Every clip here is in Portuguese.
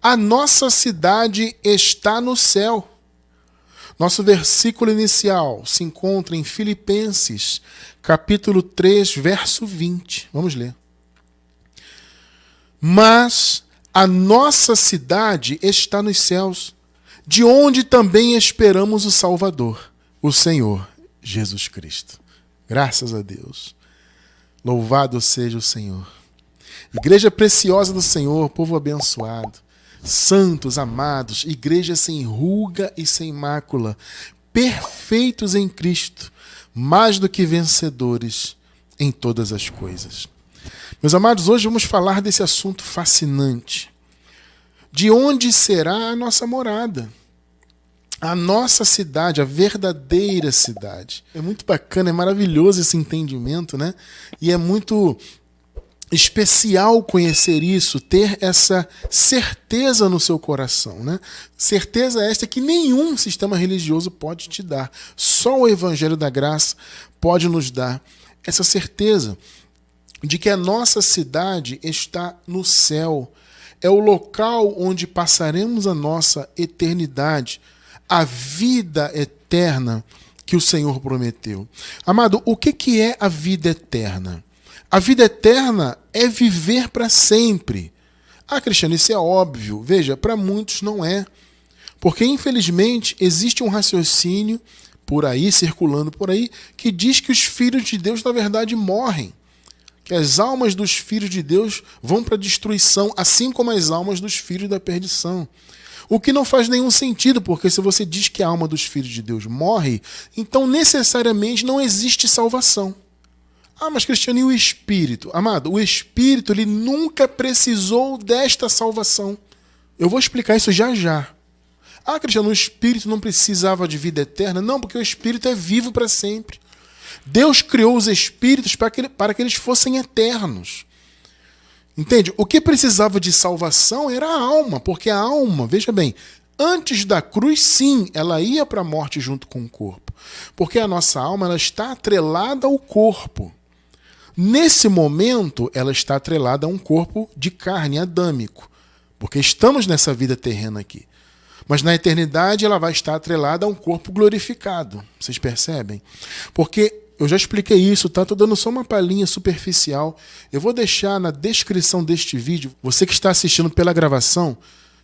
A nossa cidade está no céu. Nosso versículo inicial se encontra em Filipenses, capítulo 3, verso 20. Vamos ler. Mas a nossa cidade está nos céus, de onde também esperamos o Salvador, o Senhor Jesus Cristo. Graças a Deus. Louvado seja o Senhor. Igreja preciosa do Senhor, povo abençoado. Santos, amados, igreja sem ruga e sem mácula, perfeitos em Cristo, mais do que vencedores em todas as coisas. Meus amados, hoje vamos falar desse assunto fascinante. De onde será a nossa morada? A nossa cidade, a verdadeira cidade. É muito bacana, é maravilhoso esse entendimento, né? E é muito especial conhecer isso, ter essa certeza no seu coração, né? Certeza esta que nenhum sistema religioso pode te dar. Só o Evangelho da Graça pode nos dar essa certeza de que a nossa cidade está no céu. É o local onde passaremos a nossa eternidade, a vida eterna que o Senhor prometeu. Amado, o que é a vida eterna? A vida eterna é viver para sempre. Ah, Cristiano, isso é óbvio. Veja, para muitos não é. Porque, infelizmente, existe um raciocínio por aí, circulando por aí, que diz que os filhos de Deus, na verdade, morrem. Que as almas dos filhos de Deus vão para a destruição, assim como as almas dos filhos da perdição. O que não faz nenhum sentido, porque se você diz que a alma dos filhos de Deus morre, então necessariamente não existe salvação. Ah, mas Cristiano, e o Espírito? Amado, o Espírito ele nunca precisou desta salvação. Eu vou explicar isso já já. Ah, Cristiano, o Espírito não precisava de vida eterna? Não, porque o Espírito é vivo para sempre. Deus criou os Espíritos para que eles fossem eternos. Entende? O que precisava de salvação era a alma, porque a alma, veja bem, antes da cruz, sim, ela ia para a morte junto com o corpo. Porque a nossa alma ela está atrelada ao corpo. Nesse momento, ela está atrelada a um corpo de carne, adâmico, porque estamos nessa vida terrena aqui. Mas na eternidade, ela vai estar atrelada a um corpo glorificado. Vocês percebem? Porque eu já expliquei isso, tá? Estou dando só uma palhinha superficial. Eu vou deixar na descrição deste vídeo, você que está assistindo pela gravação,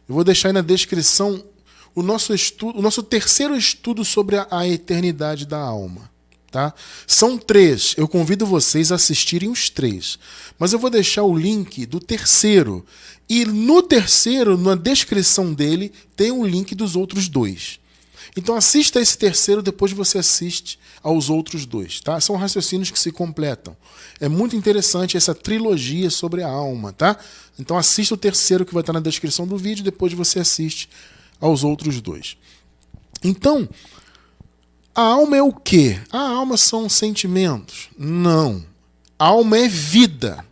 eu vou deixar aí na descrição o nosso terceiro estudo sobre a eternidade da alma. Tá? São 3, eu convido vocês a assistirem os 3, mas eu vou deixar o link do terceiro, e no terceiro, na descrição dele, tem o link dos outros 2. Então assista esse terceiro, depois você assiste aos outros 2, tá? São raciocínios que se completam. É muito interessante essa trilogia sobre a alma, tá? Então assista o terceiro que vai estar na descrição do vídeo, depois você assiste aos outros 2. Então, a alma é o quê? A alma são sentimentos? Não. A alma é vida.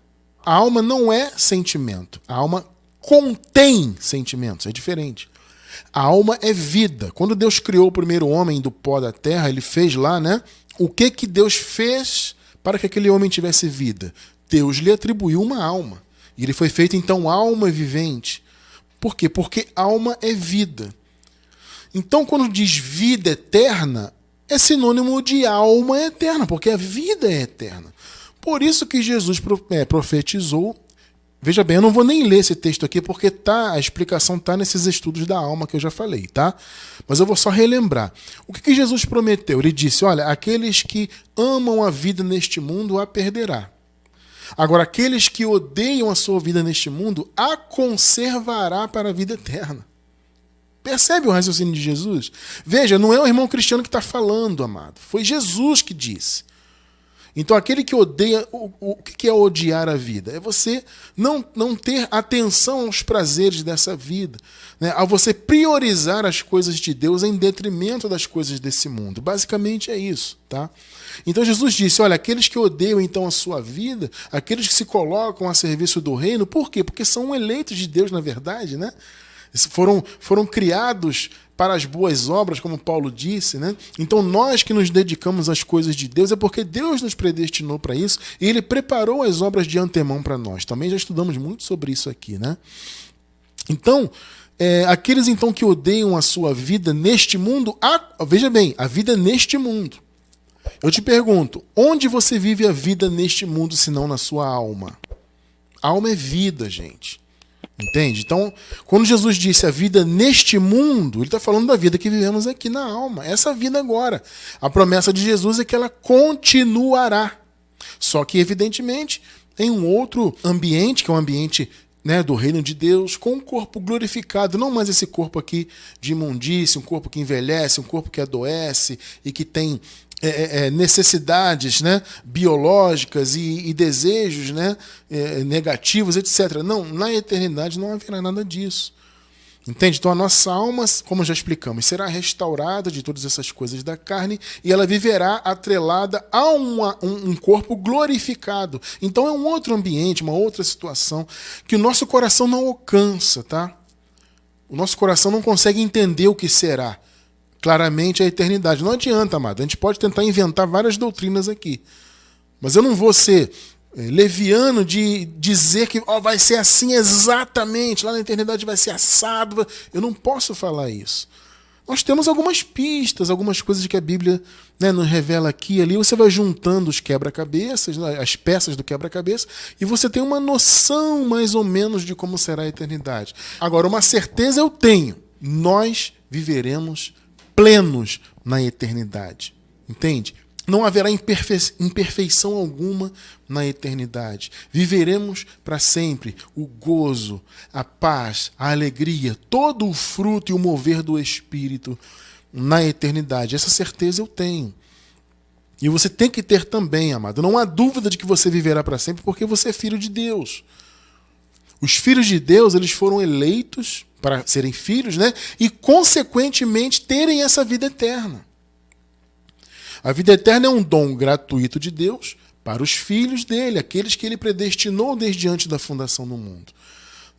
A alma não é sentimento. A alma contém sentimentos. É diferente. A alma é vida. Quando Deus criou o primeiro homem do pó da terra, ele fez lá, né? O que Deus fez para que aquele homem tivesse vida? Deus lhe atribuiu uma alma. E ele foi feito, então, alma vivente. Por quê? Porque alma é vida. Então, quando diz vida eterna, é sinônimo de alma eterna, porque a vida é eterna. Por isso que Jesus profetizou. Veja bem, eu não vou nem ler esse texto aqui, porque a explicação está nesses estudos da alma que eu já falei, tá? Mas eu vou só relembrar. O que Jesus prometeu? Ele disse, olha, aqueles que amam a vida neste mundo a perderá. Agora, aqueles que odeiam a sua vida neste mundo a conservará para a vida eterna. Percebe o raciocínio de Jesus? Veja, não é o irmão Cristiano que está falando, amado. Foi Jesus que disse. Então, aquele que odeia... O que é odiar a vida? É você não ter atenção aos prazeres dessa vida. Né? A você priorizar as coisas de Deus em detrimento das coisas desse mundo. Basicamente é isso. Tá? Então, Jesus disse, olha, aqueles que odeiam então a sua vida, aqueles que se colocam a serviço do reino, por quê? Porque são eleitos de Deus, na verdade, né? Foram criados para as boas obras, como Paulo disse, né? Então nós que nos dedicamos às coisas de Deus é porque Deus nos predestinou para isso e Ele preparou as obras de antemão para nós. Também já estudamos muito sobre isso aqui, né? Então, aqueles então que odeiam a sua vida neste mundo, veja bem, a vida neste mundo. Eu te pergunto, onde você vive a vida neste mundo, se não na sua alma? Alma é vida, gente. Entende? Então, quando Jesus disse a vida neste mundo, ele está falando da vida que vivemos aqui na alma. Essa vida agora. A promessa de Jesus é que ela continuará. Só que, evidentemente, em um outro ambiente, que é um ambiente, né, do reino de Deus, com um corpo glorificado, não mais esse corpo aqui de imundície, um corpo que envelhece, um corpo que adoece e que tem necessidades, né, biológicas e desejos, né, negativos, etc. Não, na eternidade não haverá nada disso. Entende? Então a nossa alma, como já explicamos, será restaurada de todas essas coisas da carne e ela viverá atrelada a um corpo glorificado. Então é um outro ambiente, uma outra situação que o nosso coração não alcança, tá? O nosso coração não consegue entender o que será. Claramente a eternidade. Não adianta, amado. A gente pode tentar inventar várias doutrinas aqui. Mas eu não vou ser leviano de dizer que vai ser assim exatamente, lá na eternidade vai ser assado. Eu não posso falar isso. Nós temos algumas pistas, algumas coisas que a Bíblia, né, nos revela aqui e ali. Você vai juntando os quebra-cabeças, né, as peças do quebra-cabeça, e você tem uma noção mais ou menos de como será a eternidade. Agora, uma certeza eu tenho. Nós viveremos plenos na eternidade. Entende? Não haverá imperfeição alguma na eternidade. Viveremos para sempre o gozo, a paz, a alegria, todo o fruto e o mover do Espírito na eternidade. Essa certeza eu tenho. E você tem que ter também, amado. Não há dúvida de que você viverá para sempre porque você é filho de Deus. Os filhos de Deus, eles foram eleitos para serem filhos, né? E, consequentemente, terem essa vida eterna. A vida eterna é um dom gratuito de Deus para os filhos dele, aqueles que ele predestinou desde antes da fundação do mundo.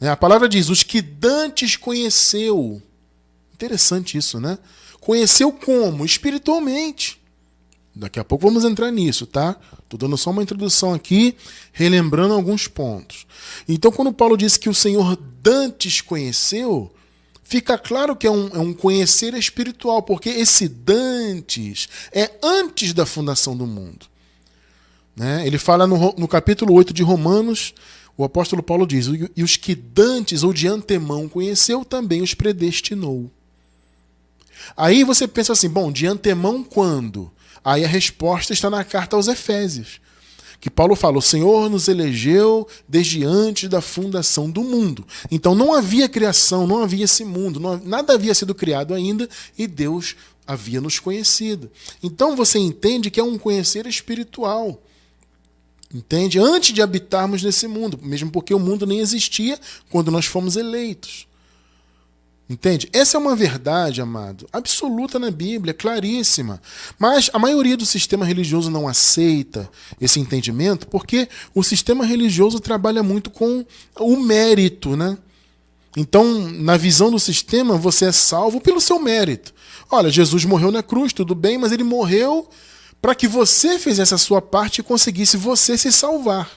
A palavra diz, os que dantes conheceu. Interessante isso, né? Conheceu como? Espiritualmente. Daqui a pouco vamos entrar nisso, tá? Estou dando só uma introdução aqui, relembrando alguns pontos. Então, quando Paulo diz que o Senhor dantes conheceu, fica claro que é um conhecer espiritual, porque esse dantes é antes da fundação do mundo. Né? Ele fala no capítulo 8 de Romanos, o apóstolo Paulo diz, e os que dantes ou de antemão conheceu, também os predestinou. Aí você pensa assim, bom, de antemão quando? Aí a resposta está na carta aos Efésios, que Paulo fala, o Senhor nos elegeu desde antes da fundação do mundo. Então não havia criação, não havia esse mundo, nada havia sido criado ainda e Deus havia nos conhecido. Então você entende que é um conhecer espiritual. Entende? Antes de habitarmos nesse mundo, mesmo porque o mundo nem existia quando nós fomos eleitos. Entende? Essa é uma verdade, amado, absoluta na Bíblia, claríssima. Mas a maioria do sistema religioso não aceita esse entendimento porque o sistema religioso trabalha muito com o mérito, né? Então, na visão do sistema, você é salvo pelo seu mérito. Olha, Jesus morreu na cruz, tudo bem, mas ele morreu para que você fizesse a sua parte e conseguisse você se salvar.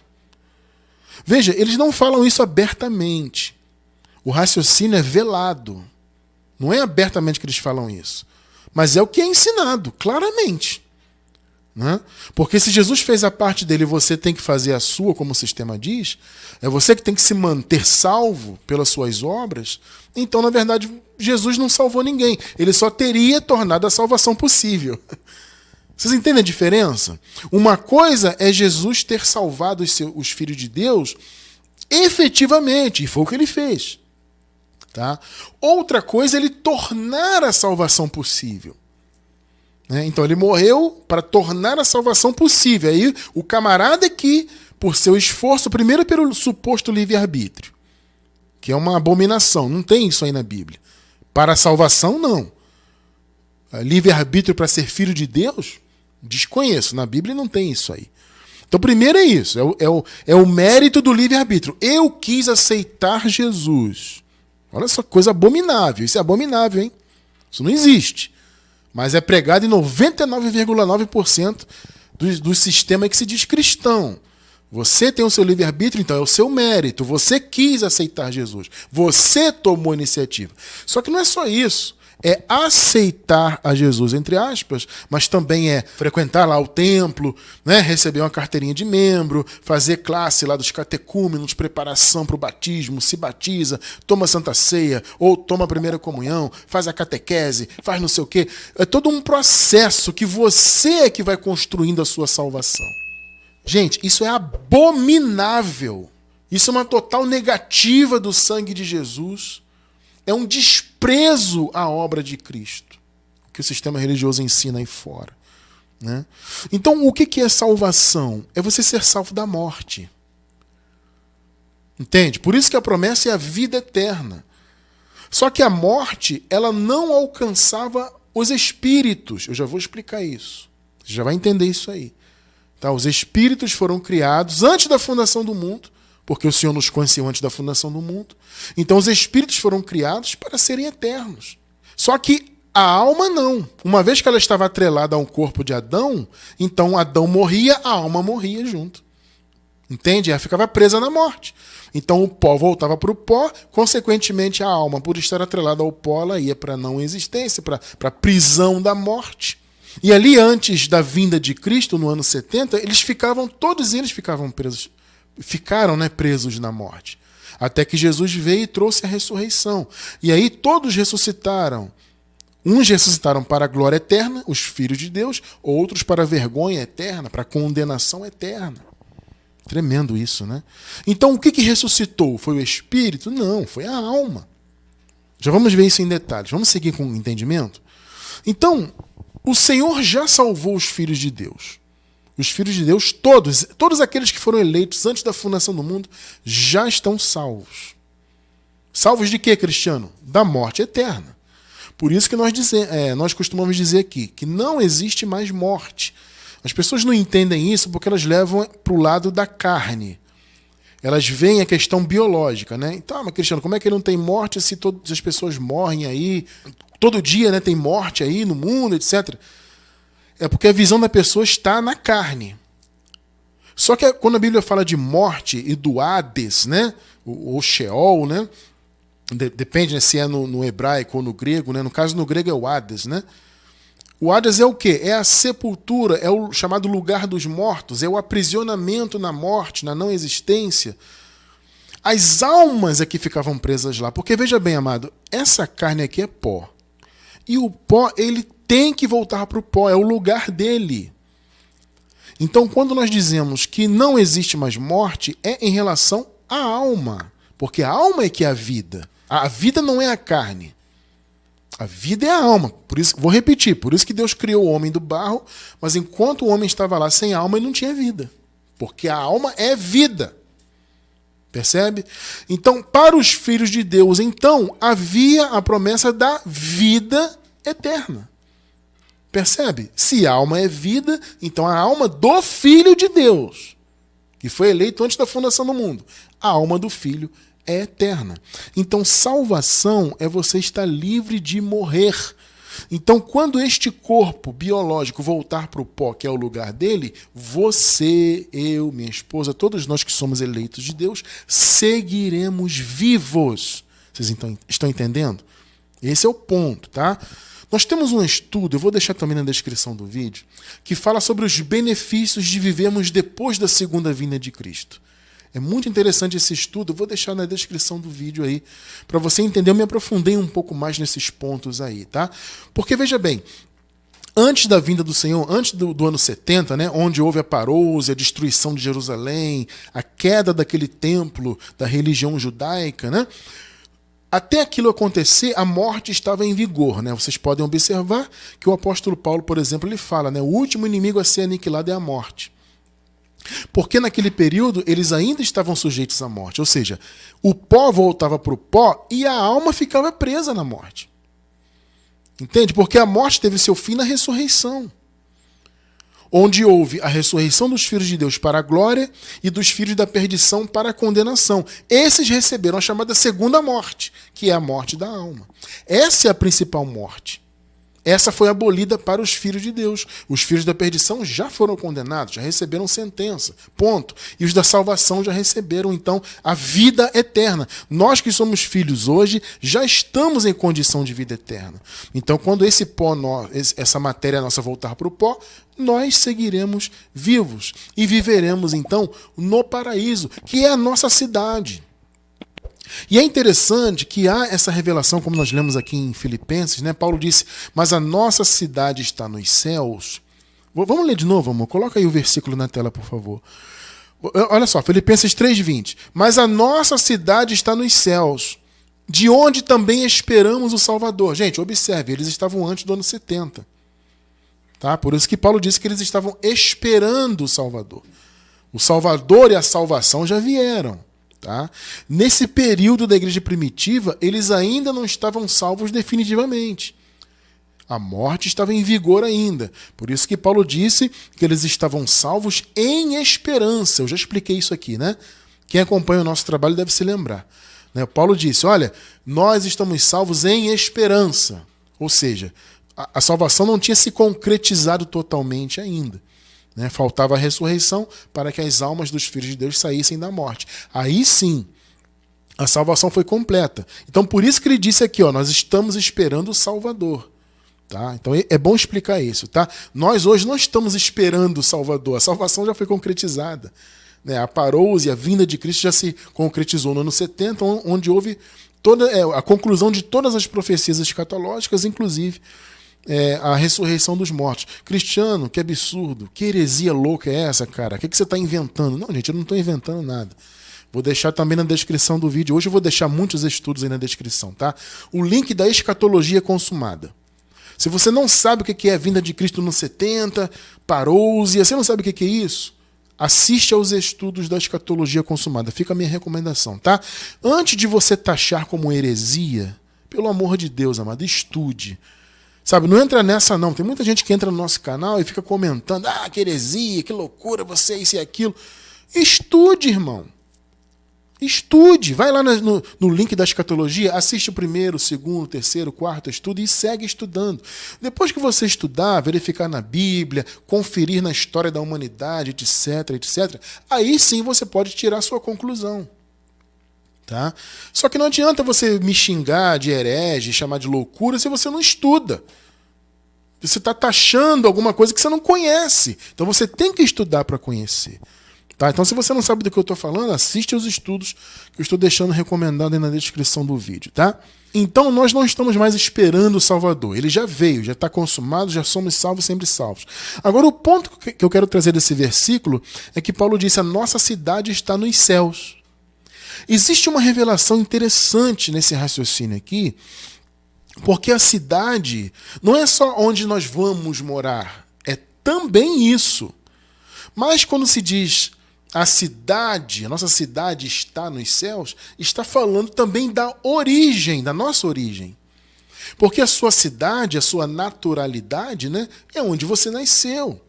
Veja, eles não falam isso abertamente. O raciocínio é velado. Não é abertamente que eles falam isso. Mas é o que é ensinado, claramente. Né? Porque se Jesus fez a parte dele e você tem que fazer a sua, como o sistema diz, é você que tem que se manter salvo pelas suas obras, então, na verdade, Jesus não salvou ninguém. Ele só teria tornado a salvação possível. Vocês entendem a diferença? Uma coisa é Jesus ter salvado os filhos de Deus efetivamente, e foi o que ele fez. Tá? Outra coisa é ele tornar a salvação possível. Né? Então ele morreu para tornar a salvação possível. Aí o camarada que, por seu esforço, primeiro pelo suposto livre-arbítrio, que é uma abominação, não tem isso aí na Bíblia. Para a salvação, não. Livre-arbítrio para ser filho de Deus, desconheço. Na Bíblia não tem isso aí. Então, primeiro é isso, é o mérito do livre-arbítrio. Eu quis aceitar Jesus. Olha só, coisa abominável. Isso é abominável, hein? Isso não existe. Mas é pregado em 99,9% do sistema que se diz cristão. Você tem o seu livre-arbítrio, então é o seu mérito. Você quis aceitar Jesus. Você tomou a iniciativa. Só que não é só isso. É aceitar a Jesus, entre aspas, mas também é frequentar lá o templo, né? Receber uma carteirinha de membro, fazer classe lá dos catecúmenos, preparação para o batismo, se batiza, toma Santa Ceia, ou toma a primeira comunhão, faz a catequese, faz não sei o quê. É todo um processo que você é que vai construindo a sua salvação. Gente, isso é abominável. Isso é uma total negativa do sangue de Jesus. É um desprezo à obra de Cristo, que o sistema religioso ensina aí fora, né? Então, o que é salvação? É você ser salvo da morte. Entende? Por isso que a promessa é a vida eterna. Só que a morte, ela não alcançava os espíritos. Eu já vou explicar isso. Você já vai entender isso aí. Tá? Os espíritos foram criados antes da fundação do mundo, porque o Senhor nos conheceu antes da fundação do mundo. Então os espíritos foram criados para serem eternos. Só que a alma não. Uma vez que ela estava atrelada a um corpo de Adão, então Adão morria, a alma morria junto. Entende? Ela ficava presa na morte. Então o pó voltava para o pó, consequentemente a alma, por estar atrelada ao pó, ela ia para a não existência, para a prisão da morte. E ali, antes da vinda de Cristo, no ano 70, todos eles ficavam presos. Ficaram, né, presos na morte. Até que Jesus veio e trouxe a ressurreição. E aí todos ressuscitaram. Uns ressuscitaram para a glória eterna, os filhos de Deus, outros para a vergonha eterna, para a condenação eterna. Tremendo isso, né? Então o que ressuscitou? Foi o espírito? Não, foi a alma. Já vamos ver isso em detalhes. Vamos seguir com o entendimento? Então, o Senhor já salvou os filhos de Deus. Os filhos de Deus, todos aqueles que foram eleitos antes da fundação do mundo, já estão salvos. Salvos de quê, Cristiano? Da morte eterna. Por isso que nós costumamos dizer aqui que não existe mais morte. As pessoas não entendem isso porque elas levam para o lado da carne. Elas veem a questão biológica, né? Então, mas Cristiano, como é que não tem morte se todas as pessoas morrem aí? Todo dia, né, tem morte aí no mundo, etc. É porque a visão da pessoa está na carne. Só que quando a Bíblia fala de morte e do Hades, né? Ou Sheol, né? Depende, né, se é no hebraico ou no grego, né? No caso, no grego é o Hades, né? O Hades é o quê? É a sepultura, é o chamado lugar dos mortos, é o aprisionamento na morte, na não existência. As almas é que ficavam presas lá. Porque, veja bem, amado, essa carne aqui é pó. E o pó, ele tem que voltar para o pó, é o lugar dele. Então, quando nós dizemos que não existe mais morte, é em relação à alma. Porque a alma é que é a vida. A vida não é a carne. A vida é a alma. Por isso, vou repetir, por isso que Deus criou o homem do barro, mas enquanto o homem estava lá sem alma, ele não tinha vida. Porque a alma é vida. Percebe? Então, para os filhos de Deus, então, havia a promessa da vida eterna. Percebe? Se a alma é vida, então a alma do Filho de Deus, que foi eleito antes da fundação do mundo, a alma do Filho é eterna. Então, salvação é você estar livre de morrer. Então, quando este corpo biológico voltar para o pó, que é o lugar dele, você, eu, minha esposa, todos nós que somos eleitos de Deus, seguiremos vivos. Vocês estão entendendo? Esse é o ponto, tá? Nós temos um estudo, eu vou deixar também na descrição do vídeo, que fala sobre os benefícios de vivermos depois da segunda vinda de Cristo. É muito interessante esse estudo, eu vou deixar na descrição do vídeo aí, para você entender. Eu me aprofundei um pouco mais nesses pontos aí, tá? Porque, veja bem, antes da vinda do Senhor, antes do ano 70, né, onde houve a parousia, a destruição de Jerusalém, a queda daquele templo da religião judaica, né? Até aquilo acontecer, a morte estava em vigor, né? Vocês podem observar que o apóstolo Paulo, por exemplo, ele fala, né, o último inimigo a ser aniquilado é a morte. Porque naquele período eles ainda estavam sujeitos à morte. Ou seja, o pó voltava para o pó e a alma ficava presa na morte. Entende? Porque a morte teve seu fim na ressurreição. Onde houve a ressurreição dos filhos de Deus para a glória e dos filhos da perdição para a condenação. Esses receberam a chamada segunda morte, que é a morte da alma. Essa é a principal morte. Essa foi abolida para os filhos de Deus. Os filhos da perdição já foram condenados, já receberam sentença, ponto. E os da salvação já receberam, então, a vida eterna. Nós que somos filhos hoje, já estamos em condição de vida eterna. Então, quando esse pó, essa matéria nossa voltar para o pó, nós seguiremos vivos e viveremos, então, no paraíso, que é a nossa cidade. E é interessante que há essa revelação, como nós lemos aqui em Filipenses, né? Paulo disse, mas a nossa cidade está nos céus. Vamos ler de novo, amor? Coloca aí o versículo na tela, por favor. Olha só, Filipenses 3:20. Mas a nossa cidade está nos céus, de onde também esperamos o Salvador. Gente, observe, eles estavam antes do ano 70. Tá? Por isso que Paulo disse que eles estavam esperando o Salvador. O Salvador e a salvação já vieram. Tá? Nesse período da igreja primitiva, eles ainda não estavam salvos definitivamente. A morte estava em vigor ainda. Por isso que Paulo disse que eles estavam salvos em esperança. Eu já expliquei isso aqui, né? Quem acompanha o nosso trabalho deve se lembrar. Né? Paulo disse, olha, nós estamos salvos em esperança. Ou seja, a salvação não tinha se concretizado totalmente ainda. Né? Faltava a ressurreição para que as almas dos filhos de Deus saíssem da morte. Aí sim, a salvação foi completa. Então, por isso que ele disse aqui, ó, nós estamos esperando o Salvador. Tá? Então, é bom explicar isso. Tá? Nós hoje não estamos esperando o Salvador. A salvação já foi concretizada. Né? A parousia, a vinda de Cristo já se concretizou no ano 70, onde houve a conclusão de todas as profecias escatológicas, inclusive a ressurreição dos mortos. Cristiano, que absurdo, que heresia louca é essa, cara? O que você está inventando? Não, gente, eu não estou inventando nada. Vou deixar também na descrição do vídeo. Hoje eu vou deixar muitos estudos aí na descrição, tá? O link da escatologia consumada. Se você não sabe o que é a vinda de Cristo no 70, parousia, você não sabe o que é isso? Assiste aos estudos da escatologia consumada. Fica a minha recomendação, tá? Antes de você taxar como heresia, pelo amor de Deus, amado, estude. Sabe, não entra nessa não. Tem muita gente que entra no nosso canal e fica comentando, que heresia, que loucura, você isso e aquilo. Estude, irmão. Estude. Vai lá no link da escatologia, assiste o primeiro, o segundo, o terceiro, o quarto estudo e segue estudando. Depois que você estudar, verificar na Bíblia, conferir na história da humanidade, etc, etc, aí sim você pode tirar a sua conclusão. Tá? Só que não adianta você me xingar de herege, chamar de loucura, se você não estuda. Você está taxando alguma coisa que você não conhece. Então você tem que estudar para conhecer. Tá? Então se você não sabe do que eu estou falando, assiste aos estudos que eu estou deixando recomendado aí na descrição do vídeo. Tá? Então nós não estamos mais esperando o Salvador. Ele já veio, já está consumado, já somos salvos, sempre salvos. Agora o ponto que eu quero trazer desse versículo é que Paulo disse, a nossa cidade está nos céus. Existe uma revelação interessante nesse raciocínio aqui, porque a cidade não é só onde nós vamos morar, é também isso. Mas quando se diz a cidade, a nossa cidade está nos céus, está falando também da origem, da nossa origem. Porque a sua cidade, a sua naturalidade, né, é onde você nasceu.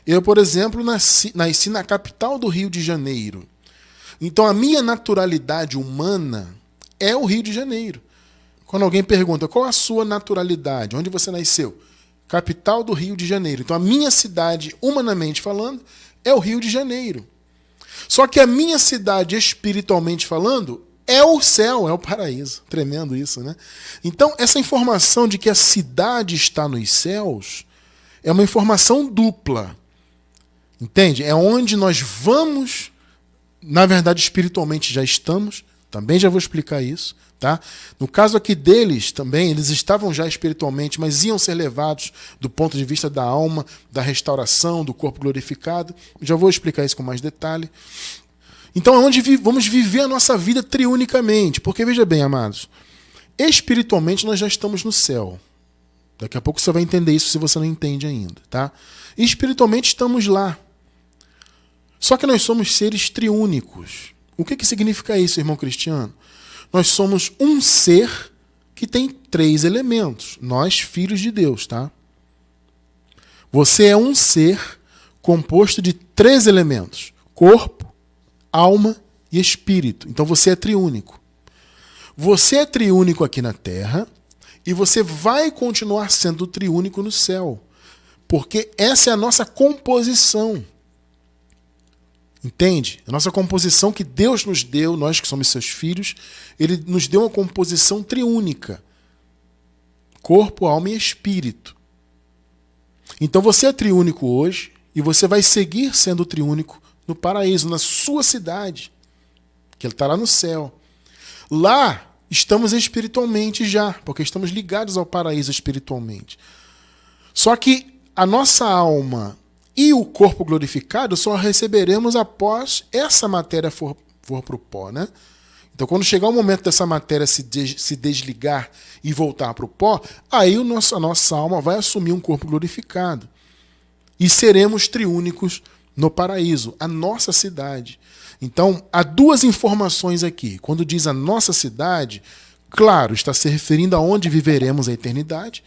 Eu, por exemplo, nasci na capital do Rio de Janeiro. Então a minha naturalidade humana é o Rio de Janeiro. Quando alguém pergunta qual a sua naturalidade, onde você nasceu? Capital do Rio de Janeiro. Então a minha cidade, humanamente falando, é o Rio de Janeiro. Só que a minha cidade, espiritualmente falando, é o céu, é o paraíso. Tremendo isso, né? Então essa informação de que a cidade está nos céus é uma informação dupla. Entende? É onde nós vamos. Na verdade, espiritualmente já estamos, também já vou explicar isso. Tá? No caso aqui deles também, eles estavam já espiritualmente, mas iam ser levados do ponto de vista da alma, da restauração, do corpo glorificado. Já vou explicar isso com mais detalhe. Então é onde vamos viver a nossa vida triunicamente. Porque veja bem, amados, espiritualmente nós já estamos no céu. Daqui a pouco você vai entender isso se você não entende ainda. Tá? E espiritualmente estamos lá. Só que nós somos seres triúnicos. O que significa isso, irmão Cristiano? Nós somos um ser que tem 3 elementos. Nós, filhos de Deus, tá? Você é um ser composto de 3 elementos. Corpo, alma e espírito. Então você é triúnico. Você é triúnico aqui na Terra E você vai continuar sendo triúnico no céu. Porque essa é a nossa composição. Entende? A nossa composição que Deus nos deu, nós que somos seus filhos, Ele nos deu uma composição triúnica. Corpo, alma e espírito. Então você é triúnico hoje e você vai seguir sendo triúnico no paraíso, na sua cidade, que Ele está lá no céu. Lá estamos espiritualmente já, porque estamos ligados ao paraíso espiritualmente. Só que a nossa alma e o corpo glorificado só receberemos após essa matéria for para o pó, né? Então, quando chegar o momento dessa matéria se desligar e voltar para o pó, aí a nossa alma vai assumir um corpo glorificado. E seremos triúnicos no paraíso, a nossa cidade. Então, há duas informações aqui. Quando diz a nossa cidade, claro, está se referindo a onde viveremos a eternidade.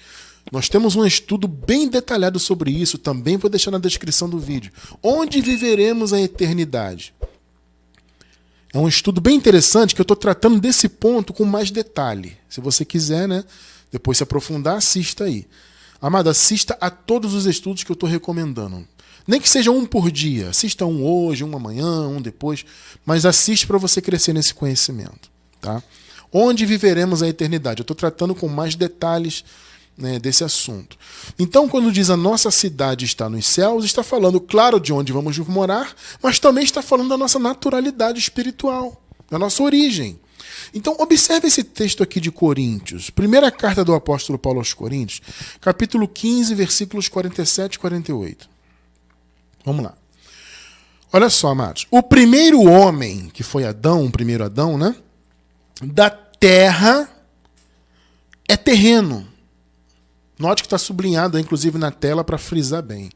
Nós temos um estudo bem detalhado sobre isso, também vou deixar na descrição do vídeo. Onde viveremos a eternidade? É um estudo bem interessante que eu estou tratando desse ponto com mais detalhe. Se você quiser, né, depois se aprofundar, assista aí. Amado, assista a todos os estudos que eu estou recomendando. Nem que seja um por dia. Assista um hoje, um amanhã, um depois. Mas assiste para você crescer nesse conhecimento. Tá? Onde viveremos a eternidade? Eu estou tratando com mais detalhes, né, desse assunto. Então, quando diz a nossa cidade está nos céus, está falando, claro, de onde vamos morar, mas também está falando da nossa naturalidade espiritual, da nossa origem. Então, observe esse texto aqui de Coríntios, primeira carta do apóstolo Paulo aos Coríntios, capítulo 15, versículos 47 e 48. Vamos lá. Olha só, amados. O primeiro homem, que foi Adão, o primeiro Adão, né, da terra é terreno. Note que está sublinhado, inclusive, na tela para frisar bem.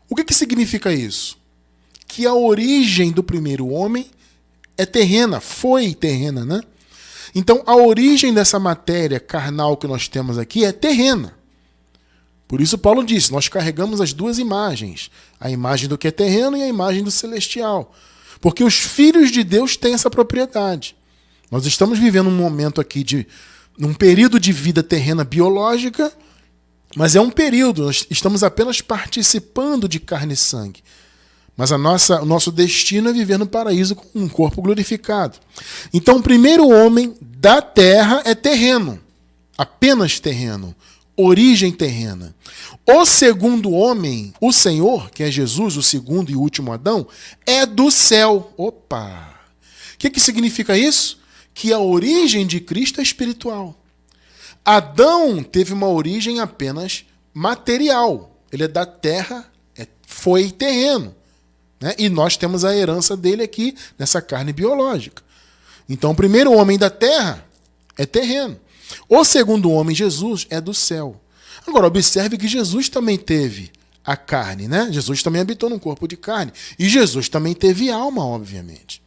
O que significa isso? Que a origem do primeiro homem é terrena, foi terrena, né? Então, a origem dessa matéria carnal que nós temos aqui é terrena. Por isso, Paulo disse, nós carregamos as duas imagens, a imagem do que é terreno e a imagem do celestial. Porque os filhos de Deus têm essa propriedade. Nós estamos vivendo um momento aqui um período de vida terrena biológica, mas é um período, nós estamos apenas participando de carne e sangue. Mas o nosso destino é viver no paraíso com um corpo glorificado. Então, o primeiro homem da terra é terreno, apenas terreno, origem terrena. O segundo homem, o Senhor, que é Jesus, o segundo e último Adão, é do céu. Opa! O que significa isso? Que a origem de Cristo é espiritual. Adão teve uma origem apenas material. Ele é da terra, foi terreno. Né? E nós temos a herança dele aqui nessa carne biológica. Então, o primeiro homem da terra é terreno. O segundo homem, Jesus, é do céu. Agora, observe que Jesus também teve a carne, né? Jesus também habitou num corpo de carne. E Jesus também teve alma, obviamente.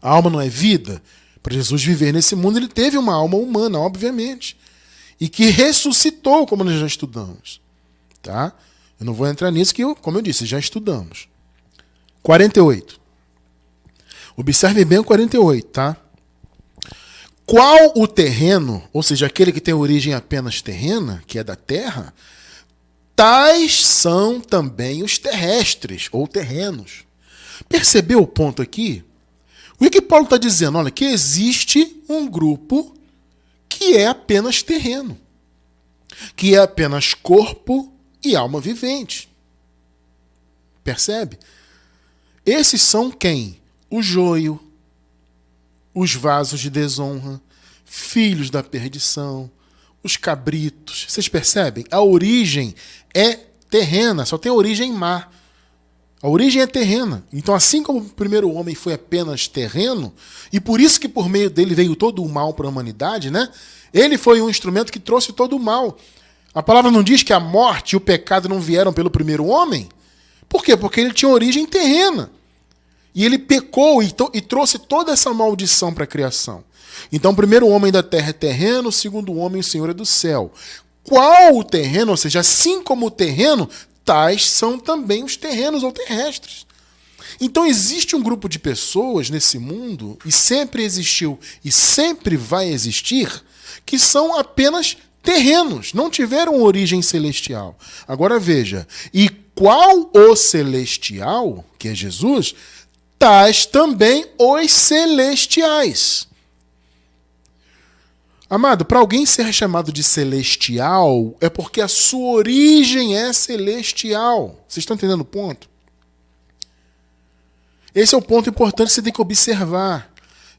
A alma não é vida? Para Jesus viver nesse mundo, ele teve uma alma humana, obviamente. E que ressuscitou, como nós já estudamos. Tá? Eu não vou entrar nisso, que, como eu disse, já estudamos. 48. Observe bem o 48, tá? Qual o terreno, ou seja, aquele que tem origem apenas terrena, que é da terra, tais são também os terrestres, ou terrenos. Percebeu o ponto aqui? O que Paulo está dizendo? Olha, que existe um grupo que é apenas terreno, que é apenas corpo e alma vivente. Percebe? Esses são quem? O joio, os vasos de desonra, filhos da perdição, os cabritos. Vocês percebem? A origem é terrena, só tem origem má. A origem é terrena. Então, assim como o primeiro homem foi apenas terreno, e por isso que por meio dele veio todo o mal para a humanidade, né? Ele foi um instrumento que trouxe todo o mal. A palavra não diz que a morte e o pecado não vieram pelo primeiro homem? Por quê? Porque ele tinha origem terrena. E ele pecou e trouxe toda essa maldição para a criação. Então, o primeiro homem da terra é terreno, o segundo homem, o Senhor é do céu. Qual o terreno? Ou seja, assim como o terreno, tais são também os terrenos ou terrestres. Então existe um grupo de pessoas nesse mundo, e sempre existiu e sempre vai existir, que são apenas terrenos, não tiveram origem celestial. Agora veja, e qual o celestial, que é Jesus, tais também os celestiais. Amado, para alguém ser chamado de celestial, é porque a sua origem é celestial. Vocês estão entendendo o ponto? Esse é o ponto importante que você tem que observar.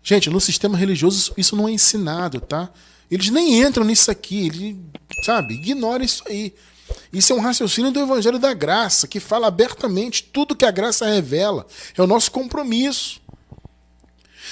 Gente, no sistema religioso isso não é ensinado, tá? Eles nem entram nisso aqui, eles, sabe, ignoram isso aí. Isso é um raciocínio do Evangelho da Graça, que fala abertamente tudo que a graça revela. É o nosso compromisso.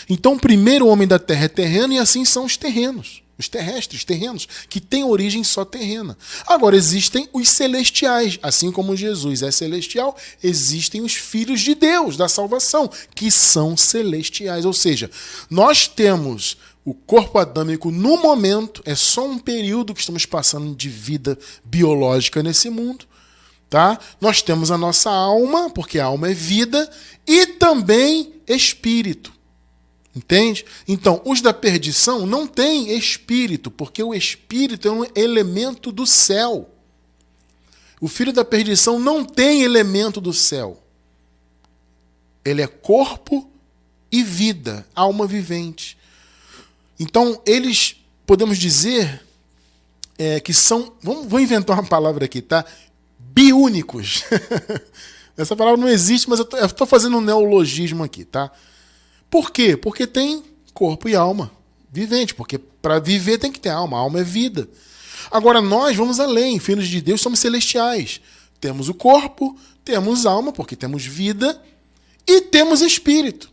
Então, o primeiro homem da terra é terreno e assim são os terrenos. Os terrestres, terrenos, que têm origem só terrena. Agora, existem os celestiais. Assim como Jesus é celestial, existem os filhos de Deus, da salvação, que são celestiais. Ou seja, nós temos o corpo adâmico no momento, é só um período que estamos passando de vida biológica nesse mundo. Tá? Nós temos a nossa alma, porque a alma é vida, e também espírito. Entende? Então, os da perdição não têm espírito, porque o espírito é um elemento do céu. O filho da perdição não tem elemento do céu. Ele é corpo e vida, alma vivente. Então, eles, podemos dizer, que são, vou inventar uma palavra aqui, tá? Biúnicos. Essa palavra não existe, mas eu estou fazendo um neologismo aqui, tá? Por quê? Porque tem corpo e alma vivente, porque para viver tem que ter alma, a alma é vida. Agora nós vamos além, filhos de Deus somos celestiais. Temos o corpo, temos alma, porque temos vida, e temos espírito.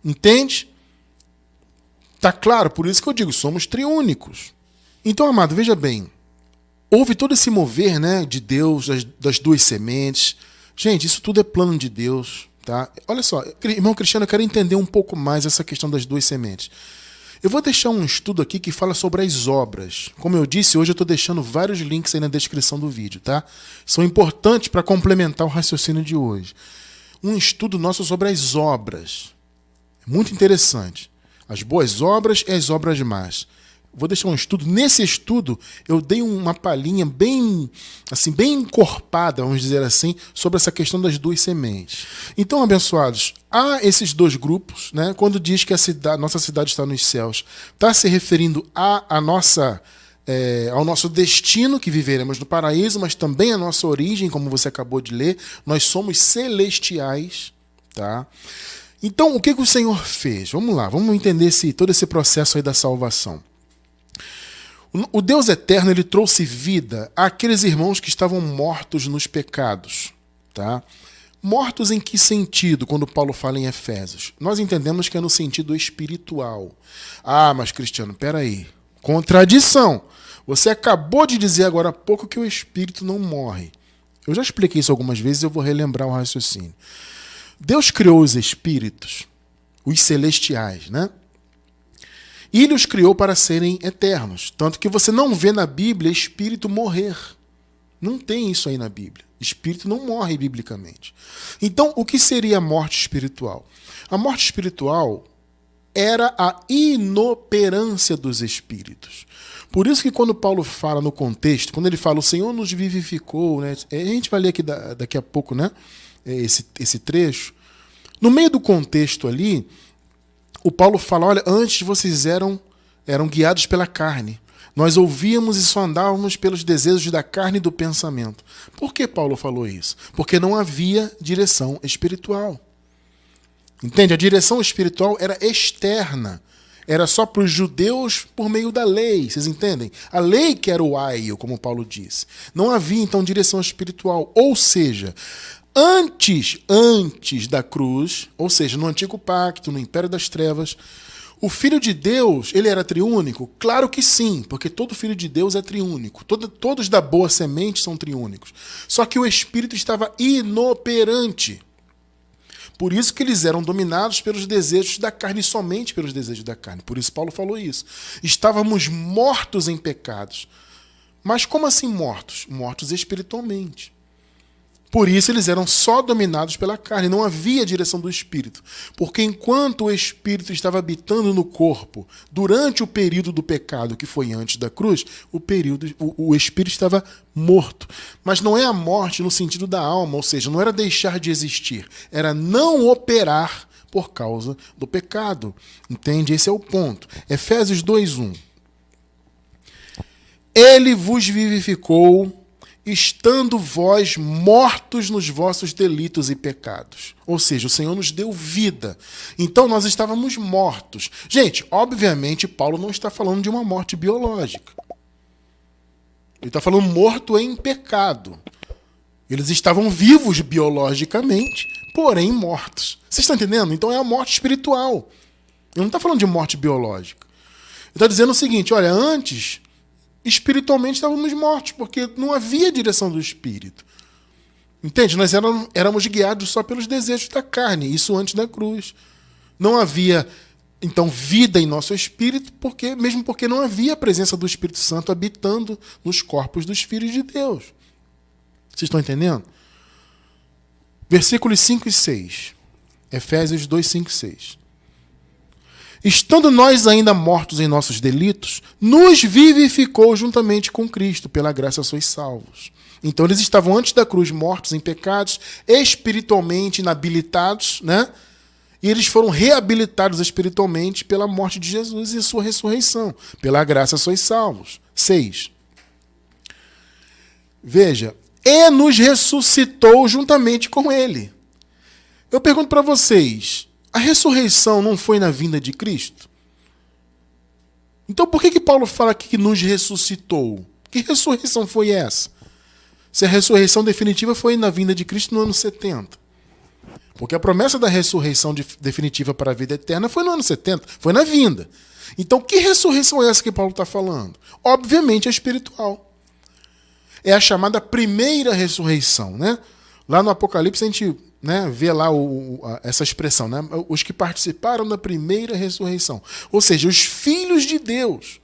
Entende? Tá claro? Por isso que eu digo, somos triúnicos. Então, amado, veja bem, houve todo esse mover, né, de Deus, das duas sementes. Gente, isso tudo é plano de Deus. Tá? Olha só, irmão Cristiano, eu quero entender um pouco mais essa questão das duas sementes. Eu vou deixar um estudo aqui que fala sobre as obras. Como eu disse, hoje eu estou deixando vários links aí na descrição do vídeo, tá? São importantes para complementar o raciocínio de hoje. Um estudo nosso sobre as obras. Muito interessante. As boas obras e as obras más. Vou deixar um estudo. Nesse estudo, eu dei uma palhinha bem encorpada, vamos dizer assim, sobre essa questão das duas sementes. Então, abençoados, há esses dois grupos, né? Quando diz que a nossa cidade está nos céus, está se referindo ao nosso destino, que viveremos no paraíso, mas também à nossa origem, como você acabou de ler. Nós somos celestiais, tá? Então, o que o Senhor fez? Vamos lá, vamos entender todo esse processo aí da salvação. O Deus eterno, ele trouxe vida àqueles irmãos que estavam mortos nos pecados. Tá? Mortos em que sentido, quando Paulo fala em Efésios? Nós entendemos que é no sentido espiritual. Ah, mas Cristiano, peraí. Contradição. Você acabou de dizer agora há pouco que o espírito não morre. Eu já expliquei isso algumas vezes, eu vou relembrar o raciocínio. Deus criou os espíritos, os celestiais, né? E ele os criou para serem eternos. Tanto que você não vê na Bíblia espírito morrer. Não tem isso aí na Bíblia. Espírito não morre biblicamente. Então, o que seria a morte espiritual? A morte espiritual era a inoperância dos espíritos. Por isso que quando Paulo fala no contexto, quando ele fala o Senhor nos vivificou, né? A gente vai ler aqui daqui a pouco, né? Esse trecho. No meio do contexto ali, o Paulo fala, olha, antes vocês eram guiados pela carne. Nós ouvíamos e só andávamos pelos desejos da carne e do pensamento. Por que Paulo falou isso? Porque não havia direção espiritual. Entende? A direção espiritual era externa. Era só para os judeus por meio da lei. Vocês entendem? A lei que era o aio, como Paulo disse. Não havia, então, direção espiritual. Ou seja, antes da cruz, ou seja, no Antigo Pacto, no Império das Trevas, o Filho de Deus, ele era triúnico? Claro que sim, porque todo Filho de Deus é triúnico. Todos da boa semente são triúnicos. Só que o Espírito estava inoperante. Por isso que eles eram dominados pelos desejos da carne, somente pelos desejos da carne. Por isso Paulo falou isso. Estávamos mortos em pecados. Mas como assim mortos? Mortos espiritualmente. Por isso eles eram só dominados pela carne, não havia direção do Espírito. Porque enquanto o Espírito estava habitando no corpo, durante o período do pecado, que foi antes da cruz, o Espírito estava morto. Mas não é a morte no sentido da alma, ou seja, não era deixar de existir, era não operar por causa do pecado. Entende? Esse é o ponto. Efésios 2:1. Ele vos vivificou, estando vós mortos nos vossos delitos e pecados. Ou seja, o Senhor nos deu vida. Então nós estávamos mortos. Gente, obviamente, Paulo não está falando de uma morte biológica. Ele está falando morto em pecado. Eles estavam vivos biologicamente, porém mortos. Vocês estão entendendo? Então é a morte espiritual. Ele não está falando de morte biológica. Ele está dizendo o seguinte, olha, antes, espiritualmente estávamos mortos, porque não havia direção do Espírito. Entende? Nós éramos guiados só pelos desejos da carne, isso antes da cruz. Não havia, então, vida em nosso espírito, mesmo porque não havia a presença do Espírito Santo habitando nos corpos dos filhos de Deus. Vocês estão entendendo? Versículos 5 e 6. Efésios 2, 5 e 6. Estando nós ainda mortos em nossos delitos, nos vivificou juntamente com Cristo, pela graça sois salvos. Então eles estavam antes da cruz mortos em pecados, espiritualmente inabilitados, né? E eles foram reabilitados espiritualmente pela morte de Jesus e sua ressurreição. Pela graça sois salvos. 6. Veja, e nos ressuscitou juntamente com ele. Eu pergunto para vocês, a ressurreição não foi na vinda de Cristo? Então por que Paulo fala aqui que nos ressuscitou? Que ressurreição foi essa? Se a ressurreição definitiva foi na vinda de Cristo no ano 70. Porque a promessa da ressurreição definitiva para a vida eterna foi no ano 70, foi na vinda. Então que ressurreição é essa que Paulo está falando? Obviamente é espiritual. É a chamada primeira ressurreição, né? Lá no Apocalipse a gente, né, vê lá essa expressão, né? Os que participaram da primeira ressurreição. Ou seja, os filhos de Deus,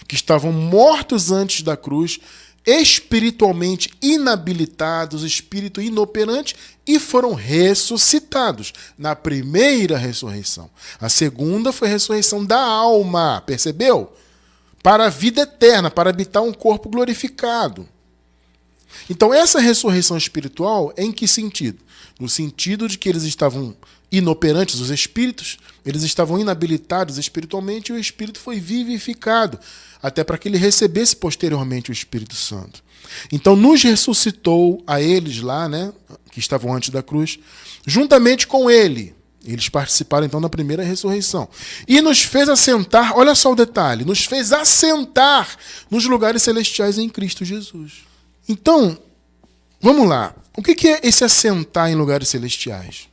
que estavam mortos antes da cruz, espiritualmente inabilitados, espírito inoperante, e foram ressuscitados na primeira ressurreição. A segunda foi a ressurreição da alma, percebeu? Para a vida eterna, para habitar um corpo glorificado. Então, essa ressurreição espiritual é em que sentido? No sentido de que eles estavam inoperantes, os espíritos, eles estavam inabilitados espiritualmente e o Espírito foi vivificado, até para que ele recebesse posteriormente o Espírito Santo. Então, nos ressuscitou a eles lá, né, que estavam antes da cruz, juntamente com ele. Eles participaram, então, da primeira ressurreição. E nos fez assentar, olha só o detalhe, nos fez assentar nos lugares celestiais em Cristo Jesus. Então, vamos lá. O que é esse assentar em lugares celestiais?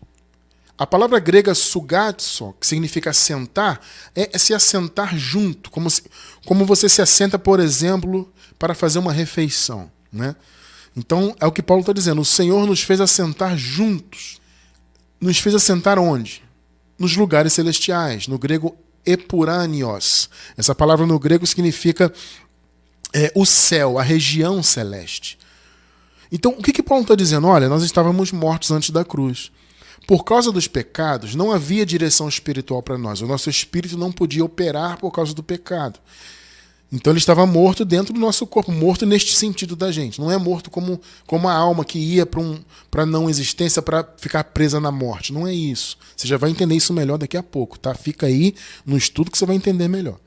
A palavra grega sugatso, que significa assentar, é se assentar junto, como você se assenta, por exemplo, para fazer uma refeição, né? Então, é o que Paulo está dizendo. O Senhor nos fez assentar juntos. Nos fez assentar onde? Nos lugares celestiais. No grego, epuranios. Essa palavra no grego significa o céu, a região celeste. Então, o que Paulo está dizendo? Olha, nós estávamos mortos antes da cruz. Por causa dos pecados, não havia direção espiritual para nós. O nosso espírito não podia operar por causa do pecado. Então ele estava morto dentro do nosso corpo, morto neste sentido da gente. Não é morto como a alma que ia para a não existência, para ficar presa na morte. Não é isso. Você já vai entender isso melhor daqui a pouco, tá? Fica aí no estudo que você vai entender melhor.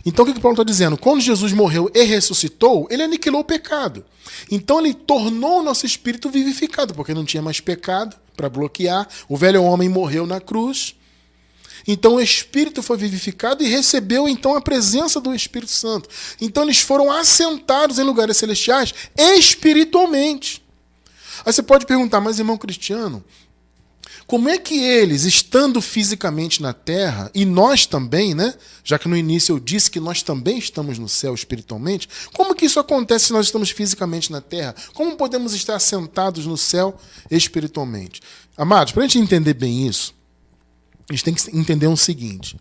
Então o que Paulo está dizendo? Quando Jesus morreu e ressuscitou, ele aniquilou o pecado. Então ele tornou o nosso espírito vivificado, porque não tinha mais pecado para bloquear. O velho homem morreu na cruz. Então o Espírito foi vivificado e recebeu então a presença do Espírito Santo. Então eles foram assentados em lugares celestiais espiritualmente. Aí você pode perguntar, mas irmão Cristiano, como é que eles, estando fisicamente na terra, e nós também, né? Já que no início eu disse que nós também estamos no céu espiritualmente, como que isso acontece se nós estamos fisicamente na terra? Como podemos estar assentados no céu espiritualmente? Amados, para a gente entender bem isso, a gente tem que entender o seguinte.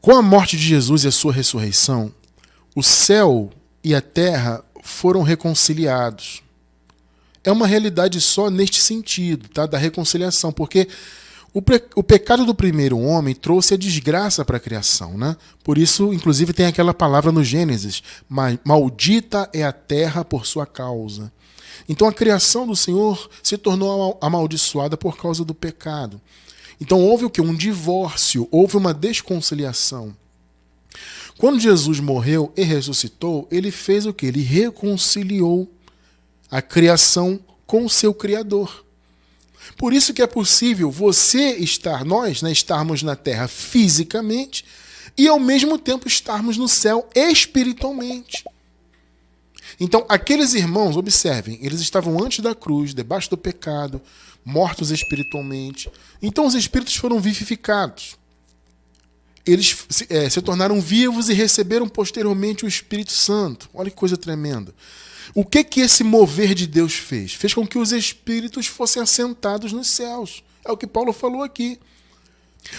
Com a morte de Jesus e a sua ressurreição, o céu e a terra foram reconciliados. é uma realidade só neste sentido, tá? Da reconciliação, porque o pecado do primeiro homem trouxe a desgraça para a criação, né? Por isso, inclusive, tem aquela palavra no Gênesis: maldita é a terra por sua causa. Então a criação do Senhor se tornou amaldiçoada por causa do pecado. Então houve o quê? Um divórcio, houve uma desconciliação. Quando Jesus morreu e ressuscitou, ele fez o quê? Ele reconciliou a criação com o seu Criador. Por isso que é possível nós, estarmos na terra fisicamente e ao mesmo tempo estarmos no céu espiritualmente. Então, aqueles irmãos, observem, eles estavam antes da cruz, debaixo do pecado, mortos espiritualmente. Então, os espíritos foram vivificados. Eles se tornaram vivos e receberam posteriormente o Espírito Santo. Olha que coisa tremenda. O que esse mover de Deus fez? Fez com que os espíritos fossem assentados nos céus. É o que Paulo falou aqui.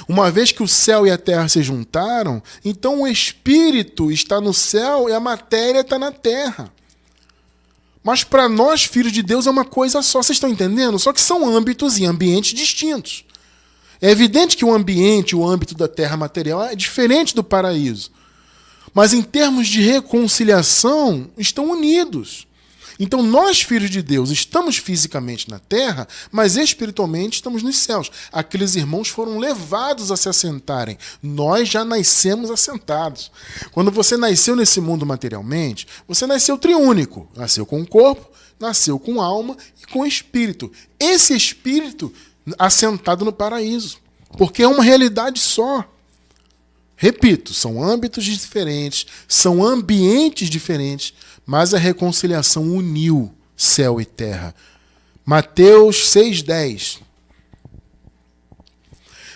Uma vez que o céu e a terra se juntaram, então o espírito está no céu e a matéria está na terra. Mas para nós, filhos de Deus, é uma coisa só. Vocês estão entendendo? Só que são âmbitos e ambientes distintos. É evidente que o âmbito da terra material é diferente do paraíso. Mas em termos de reconciliação, estão unidos. Então nós, filhos de Deus, estamos fisicamente na terra, mas espiritualmente estamos nos céus. Aqueles irmãos foram levados a se assentarem. Nós já nascemos assentados. Quando você nasceu nesse mundo materialmente, você nasceu triúnico. Nasceu com o corpo, nasceu com alma e com espírito. Esse espírito assentado no paraíso. Porque é uma realidade só. Repito, são âmbitos diferentes, são ambientes diferentes, mas a reconciliação uniu céu e terra. Mateus 6,10.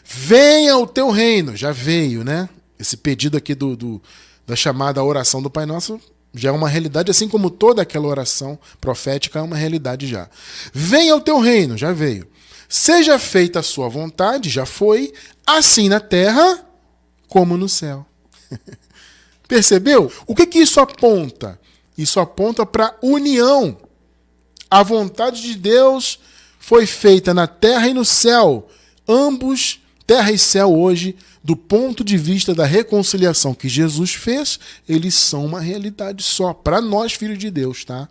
Venha o teu reino. Já veio, né? Esse pedido aqui da chamada oração do Pai Nosso já é uma realidade, assim como toda aquela oração profética é uma realidade já. Venha o teu reino. Já veio. Seja feita a sua vontade. Já foi. Assim na terra como no céu. Percebeu? O que isso aponta? Isso aponta para a união. A vontade de Deus foi feita na terra e no céu. Ambos, terra e céu hoje, do ponto de vista da reconciliação que Jesus fez, eles são uma realidade só. Para nós, filhos de Deus, tá?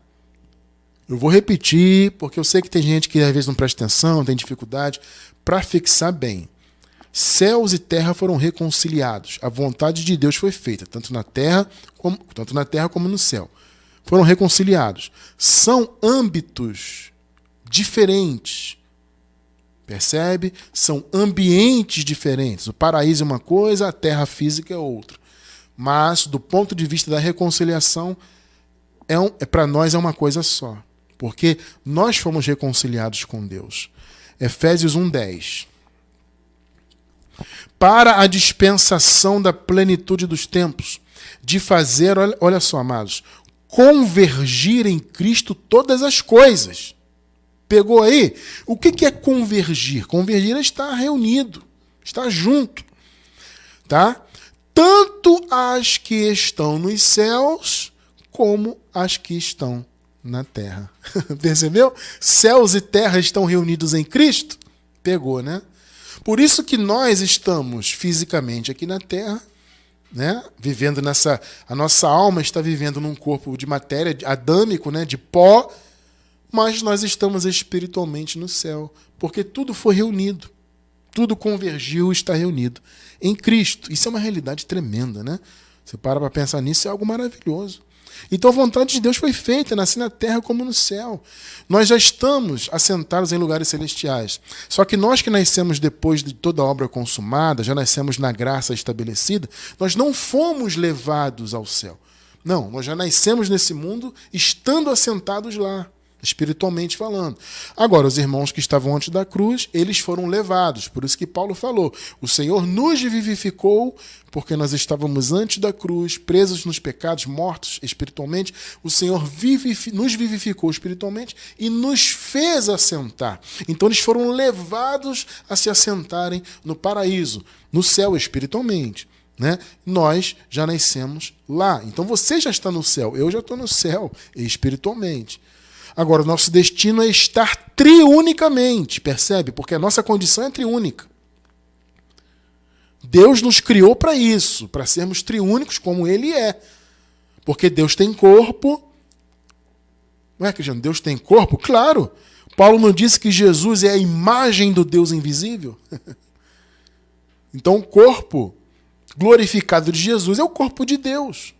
Eu vou repetir, porque eu sei que tem gente que às vezes não presta atenção, tem dificuldade, para fixar bem. Céus e terra foram reconciliados. A vontade de Deus foi feita, tanto na terra como no céu. Foram reconciliados. São âmbitos diferentes. Percebe? São ambientes diferentes. O paraíso é uma coisa, a terra física é outra. Mas, do ponto de vista da reconciliação, para nós é uma coisa só. Porque nós fomos reconciliados com Deus. Efésios 1:10. Para a dispensação da plenitude dos tempos, de fazer, olha só, amados, convergir em Cristo todas as coisas. Pegou aí? O que é convergir? Convergir é estar reunido, estar junto, tá? Tanto as que estão nos céus, como as que estão na terra. Percebeu? Céus e terra estão reunidos em Cristo? Pegou, né? Por isso que nós estamos fisicamente aqui na terra, né? Vivendo a nossa alma está vivendo num corpo de matéria adâmico, né? De pó, mas nós estamos espiritualmente no céu, porque tudo foi reunido, tudo convergiu e está reunido em Cristo. Isso é uma realidade tremenda, né? Você para pensar nisso, é algo maravilhoso. Então a vontade de Deus foi feita, assim na terra como no céu. Nós já estamos assentados em lugares celestiais. Só que nós que nascemos depois de toda a obra consumada, já nascemos na graça estabelecida, nós não fomos levados ao céu. Não, nós já nascemos nesse mundo estando assentados lá, espiritualmente falando. Agora, os irmãos que estavam antes da cruz, eles foram levados. Por isso que Paulo falou, o Senhor nos vivificou, porque nós estávamos antes da cruz, presos nos pecados, mortos espiritualmente. O Senhor nos vivificou espiritualmente e nos fez assentar. Então, eles foram levados a se assentarem no paraíso, no céu espiritualmente. Né? Nós já nascemos lá. Então, você já está no céu, eu já estou no céu espiritualmente. Agora, o nosso destino é estar triunicamente, percebe? Porque a nossa condição é triúnica. Deus nos criou para isso, para sermos triúnicos como Ele é. Porque Deus tem corpo. Não é, Cristiano? Deus tem corpo? Claro. Paulo não disse que Jesus é a imagem do Deus invisível? Então o corpo glorificado de Jesus é o corpo de Deus.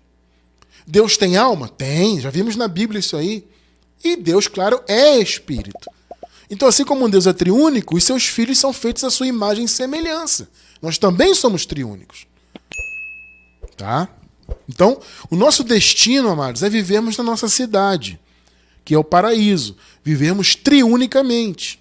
Deus tem alma? Tem, já vimos na Bíblia isso aí. E Deus, claro, é espírito. Então, assim como Deus é triúnico, os seus filhos são feitos à sua imagem e semelhança. Nós também somos triúnicos. Tá? Então, o nosso destino, amados, é vivermos na nossa cidade, que é o paraíso. Vivermos triunicamente.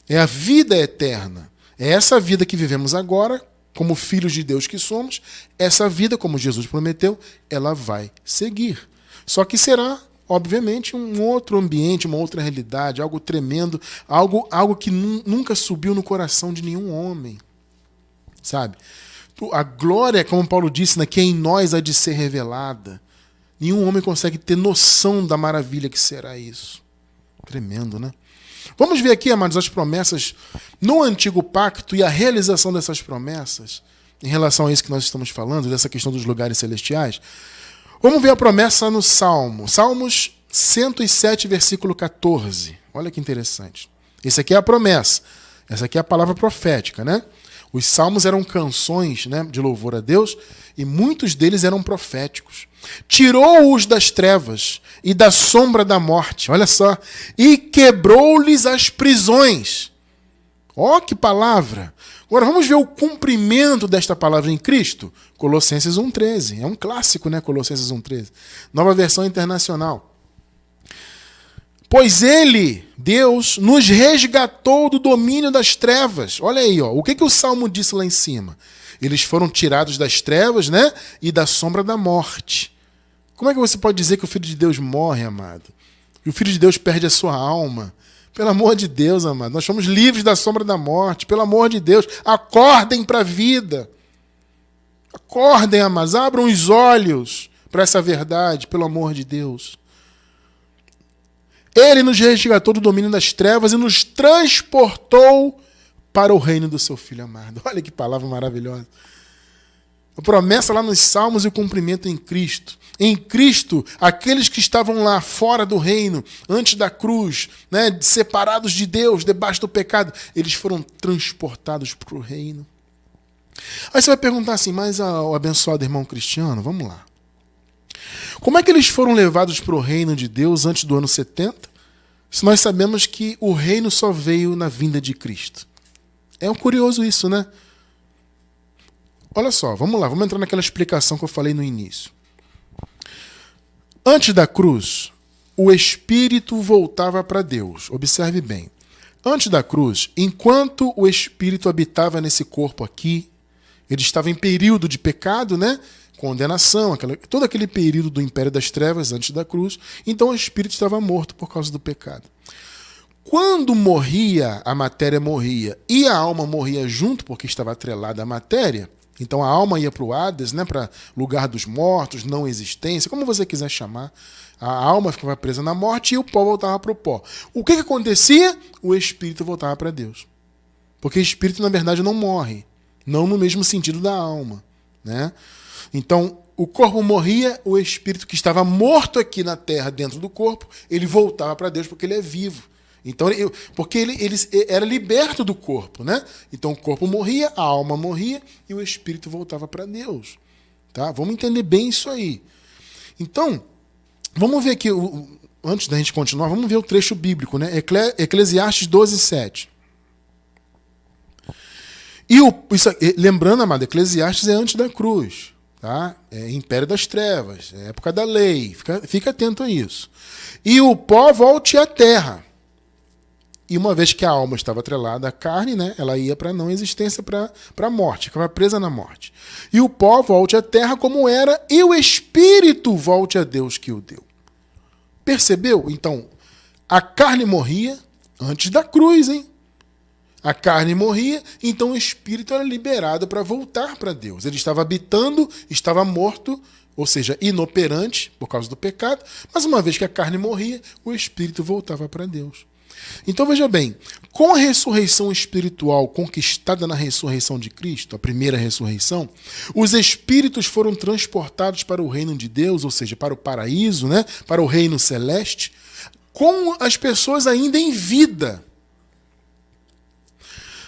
É a vida eterna. É essa vida que vivemos agora, como filhos de Deus que somos. Essa vida, como Jesus prometeu, ela vai seguir. Só que será, obviamente, um outro ambiente, uma outra realidade, algo tremendo, algo que nunca subiu no coração de nenhum homem. Sabe? A glória, como Paulo disse, que em nós há de ser revelada. Nenhum homem consegue ter noção da maravilha que será isso. Tremendo, né? Vamos ver aqui, amados, as promessas no Antigo Pacto e a realização dessas promessas em relação a isso que nós estamos falando, dessa questão dos lugares celestiais. Vamos ver a promessa no Salmo. Salmos 107, versículo 14. Olha que interessante. Esse aqui é a promessa. Essa aqui é a palavra profética, né? Os salmos eram canções, né, de louvor a Deus, e muitos deles eram proféticos. Tirou-os das trevas e da sombra da morte, olha só, e quebrou-lhes as prisões. Ó, que palavra! Agora vamos ver o cumprimento desta palavra em Cristo. Colossenses 1,13. É um clássico, né? Colossenses 1,13. Nova versão internacional. Pois Ele, Deus, nos resgatou do domínio das trevas. Olha aí, ó, o que o Salmo disse lá em cima? Eles foram tirados das trevas, né? E da sombra da morte. Como é que você pode dizer que o Filho de Deus morre, amado? Que o Filho de Deus perde a sua alma? Pelo amor de Deus, amado. Nós somos livres da sombra da morte. Pelo amor de Deus. Acordem para a vida. Acordem, amados. Abram os olhos para essa verdade. Pelo amor de Deus. Ele nos resgatou do domínio das trevas e nos transportou para o reino do seu Filho amado. Olha que palavra maravilhosa. A promessa lá nos Salmos e o cumprimento em Cristo. Em Cristo, aqueles que estavam lá fora do reino, antes da cruz, né, separados de Deus, debaixo do pecado, eles foram transportados para o reino. Aí você vai perguntar assim, mas o abençoado irmão Cristiano, vamos lá. Como é que eles foram levados para o reino de Deus antes do ano 70? Se nós sabemos que o reino só veio na vinda de Cristo. É curioso isso, né? Olha só, vamos lá, vamos entrar naquela explicação que eu falei no início. Antes da cruz, o Espírito voltava para Deus. Observe bem. Antes da cruz, enquanto o Espírito habitava nesse corpo aqui, ele estava em período de pecado, né? Condenação, todo aquele período do Império das Trevas antes da cruz. Então o Espírito estava morto por causa do pecado. Quando morria, a matéria morria e a alma morria junto, porque estava atrelada à matéria, então a alma ia para o Hades, né, para lugar dos mortos, não existência, como você quiser chamar. A alma ficava presa na morte e o pó voltava para o pó. O que acontecia? O Espírito voltava para Deus. Porque o Espírito, na verdade, não morre. Não no mesmo sentido da alma, né? Então, o corpo morria, o espírito que estava morto aqui na terra, dentro do corpo, ele voltava para Deus porque ele é vivo. Então, porque ele era liberto do corpo, né? Então, o corpo morria, a alma morria e o espírito voltava para Deus. Tá? Vamos entender bem isso aí. Então, vamos ver aqui, antes da gente continuar, vamos ver o trecho bíblico, né? Eclesiastes 12:7. Lembrando, amado, Eclesiastes é antes da cruz. Tá? É Império das Trevas, é época da lei, fica atento a isso. E o pó volte à terra. E uma vez que a alma estava atrelada à carne, né, ela ia para a não existência, para a morte, ficava presa na morte. E o pó volte à terra como era, e o espírito volte a Deus que o deu. Percebeu? Então, a carne morria antes da cruz, hein? A carne morria, então o espírito era liberado para voltar para Deus. Ele estava habitando, estava morto, ou seja, inoperante por causa do pecado, mas uma vez que a carne morria, o espírito voltava para Deus. Então veja bem, com a ressurreição espiritual conquistada na ressurreição de Cristo, a primeira ressurreição, os espíritos foram transportados para o reino de Deus, ou seja, para o paraíso, né? Para o reino celeste, com as pessoas ainda em vida.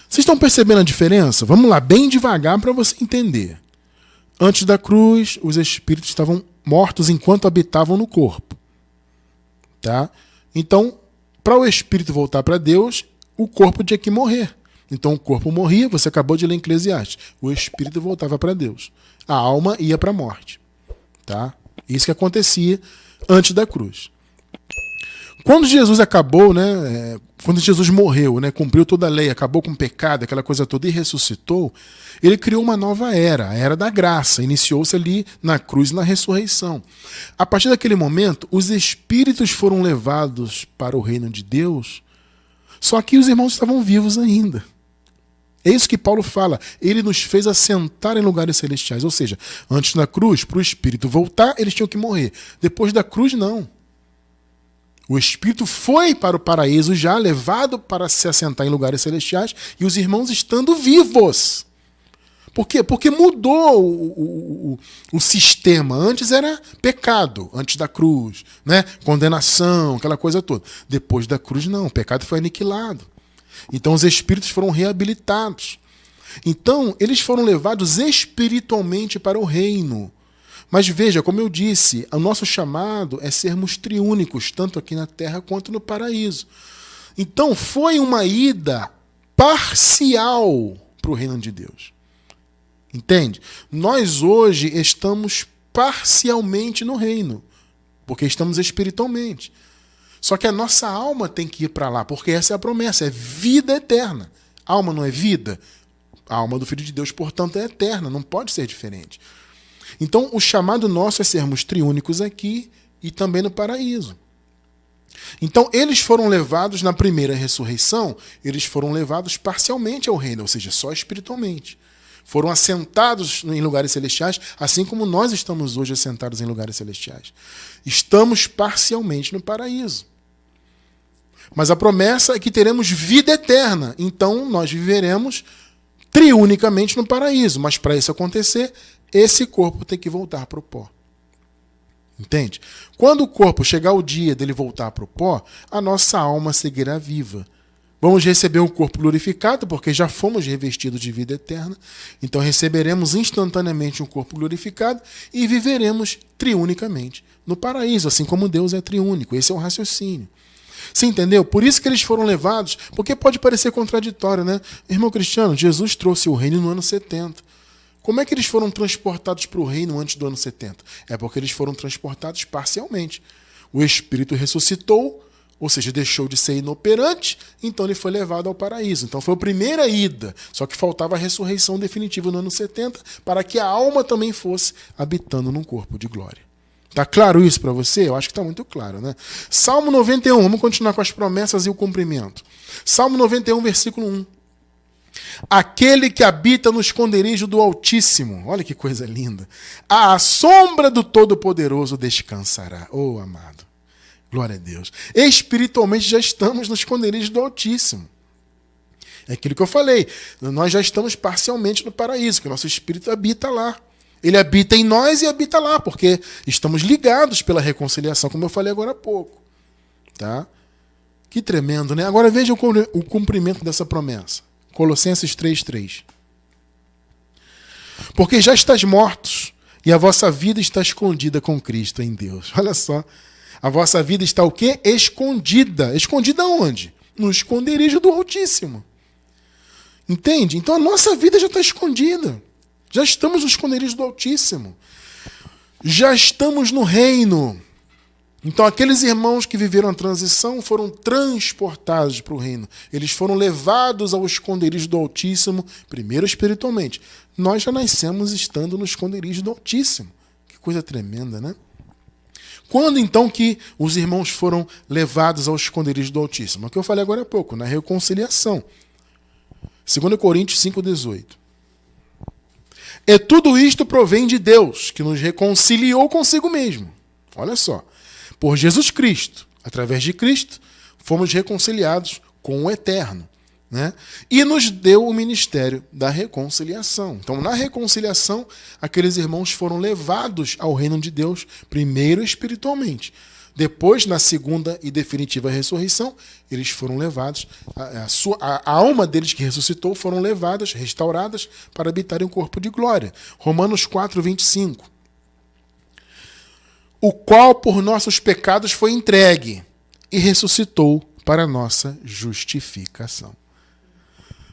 Vocês estão percebendo a diferença? Vamos lá, bem devagar para você entender. Antes da cruz, os espíritos estavam mortos enquanto habitavam no corpo. Tá? Então, para o espírito voltar para Deus, o corpo tinha que morrer. Então o corpo morria, você acabou de ler em Eclesiastes. O espírito voltava para Deus. A alma ia para a morte. Tá? Isso que acontecia antes da cruz. Quando Jesus acabou, né, quando Jesus morreu, né, cumpriu toda a lei, acabou com o pecado, aquela coisa toda, e ressuscitou, ele criou uma nova era, a era da graça. Iniciou-se ali na cruz e na ressurreição. A partir daquele momento, os espíritos foram levados para o reino de Deus, só que os irmãos estavam vivos ainda. É isso que Paulo fala. Ele nos fez assentar em lugares celestiais. Ou seja, antes da cruz, para o espírito voltar, eles tinham que morrer. Depois da cruz, não. O espírito foi para o paraíso já, levado para se assentar em lugares celestiais, e os irmãos estando vivos. Por quê? Porque mudou o sistema. Antes era pecado, antes da cruz, né? Condenação, aquela coisa toda. Depois da cruz, não. O pecado foi aniquilado. Então os espíritos foram reabilitados. Então, eles foram levados espiritualmente para o reino. Mas veja, como eu disse, o nosso chamado é sermos triúnicos, tanto aqui na terra quanto no paraíso. Então, foi uma ida parcial para o reino de Deus. Entende? Nós hoje estamos parcialmente no reino, porque estamos espiritualmente. Só que a nossa alma tem que ir para lá, porque essa é a promessa, é vida eterna. Alma não é vida? A alma do Filho de Deus, portanto, é eterna, não pode ser diferente. Então, o chamado nosso é sermos triúnicos aqui e também no paraíso. Então, eles foram levados na primeira ressurreição, eles foram levados parcialmente ao reino, ou seja, só espiritualmente. Foram assentados em lugares celestiais, assim como nós estamos hoje assentados em lugares celestiais. Estamos parcialmente no paraíso. Mas a promessa é que teremos vida eterna, então nós viveremos triunicamente no paraíso. Mas para isso acontecer, esse corpo tem que voltar para o pó. Entende? Quando o corpo chegar o dia dele voltar para o pó, a nossa alma seguirá viva. Vamos receber um corpo glorificado, porque já fomos revestidos de vida eterna. Então receberemos instantaneamente um corpo glorificado e viveremos triunicamente no paraíso, assim como Deus é triúnico. Esse é o raciocínio. Você entendeu? Por isso que eles foram levados, porque pode parecer contraditório, né? Irmão Cristiano, Jesus trouxe o reino no ano 70. Como é que eles foram transportados para o reino antes do ano 70? É porque eles foram transportados parcialmente. O Espírito ressuscitou, ou seja, deixou de ser inoperante, então ele foi levado ao paraíso. Então foi a primeira ida, só que faltava a ressurreição definitiva no ano 70, para que a alma também fosse habitando num corpo de glória. Tá claro isso para você? Eu acho que está muito claro, né? Salmo 91, vamos continuar com as promessas e o cumprimento. Salmo 91, versículo 1. Aquele que habita no esconderijo do Altíssimo, olha que coisa linda, à sombra do Todo-Poderoso descansará. Oh, amado, glória a Deus. Espiritualmente já estamos no esconderijo do Altíssimo. É aquilo que eu falei, nós já estamos parcialmente no paraíso, que o nosso espírito habita lá. Ele habita em nós e habita lá, porque estamos ligados pela reconciliação, como eu falei agora há pouco. Tá? Que tremendo, né? Agora veja o cumprimento dessa promessa. Colossenses 3:3. Porque já estás mortos e a vossa vida está escondida com Cristo em Deus. Olha só. A vossa vida está o quê? Escondida. Escondida onde? No esconderijo do Altíssimo. Entende? Então a nossa vida já está escondida. Já estamos no esconderijo do Altíssimo. Já estamos no reino. Então aqueles irmãos que viveram a transição foram transportados para o reino. Eles foram levados ao esconderijo do Altíssimo, primeiro espiritualmente. Nós já nascemos estando no esconderijo do Altíssimo. Que coisa tremenda, né? Quando então que os irmãos foram levados ao esconderijo do Altíssimo? É o que eu falei agora há pouco, na reconciliação. 2 Coríntios 5,18. E tudo isto provém de Deus, que nos reconciliou consigo mesmo. Olha só. Por Jesus Cristo, através de Cristo, fomos reconciliados com o Eterno, né? E nos deu o ministério da reconciliação. Então, na reconciliação, aqueles irmãos foram levados ao reino de Deus, primeiro espiritualmente. Depois, na segunda e definitiva ressurreição, eles foram levados, a alma deles que ressuscitou foram levadas, restauradas, para habitarem um corpo de glória. Romanos 4,25. O qual por nossos pecados foi entregue e ressuscitou para nossa justificação.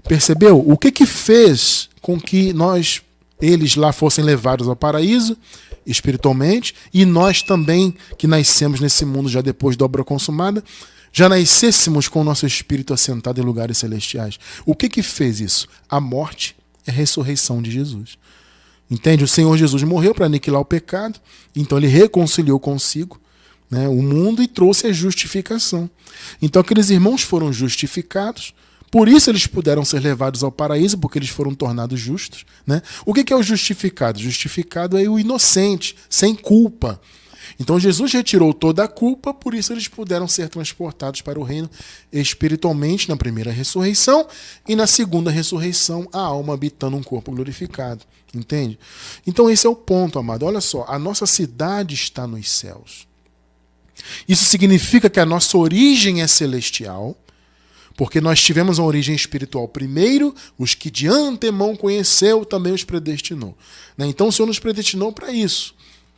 Percebeu? O que fez com que eles lá fossem levados ao paraíso, espiritualmente, e nós também, que nascemos nesse mundo já depois da obra consumada, já nascêssemos com o nosso espírito assentado em lugares celestiais? O que fez isso? A morte e a ressurreição de Jesus. Entende? O Senhor Jesus morreu para aniquilar o pecado, então ele reconciliou consigo, né, o mundo, e trouxe a justificação. Então aqueles irmãos foram justificados, por isso eles puderam ser levados ao paraíso, porque eles foram tornados justos, né? O que é o justificado? Justificado é o inocente, sem culpa. Então Jesus retirou toda a culpa, por isso eles puderam ser transportados para o reino espiritualmente na primeira ressurreição, e na segunda ressurreição a alma habitando um corpo glorificado. Entende? Então esse é o ponto, amado. Olha só, a nossa cidade está nos céus. Isso significa que a nossa origem é celestial, porque nós tivemos a origem espiritual primeiro, os que de antemão conheceu também os predestinou. Então o Senhor nos predestinou para isso,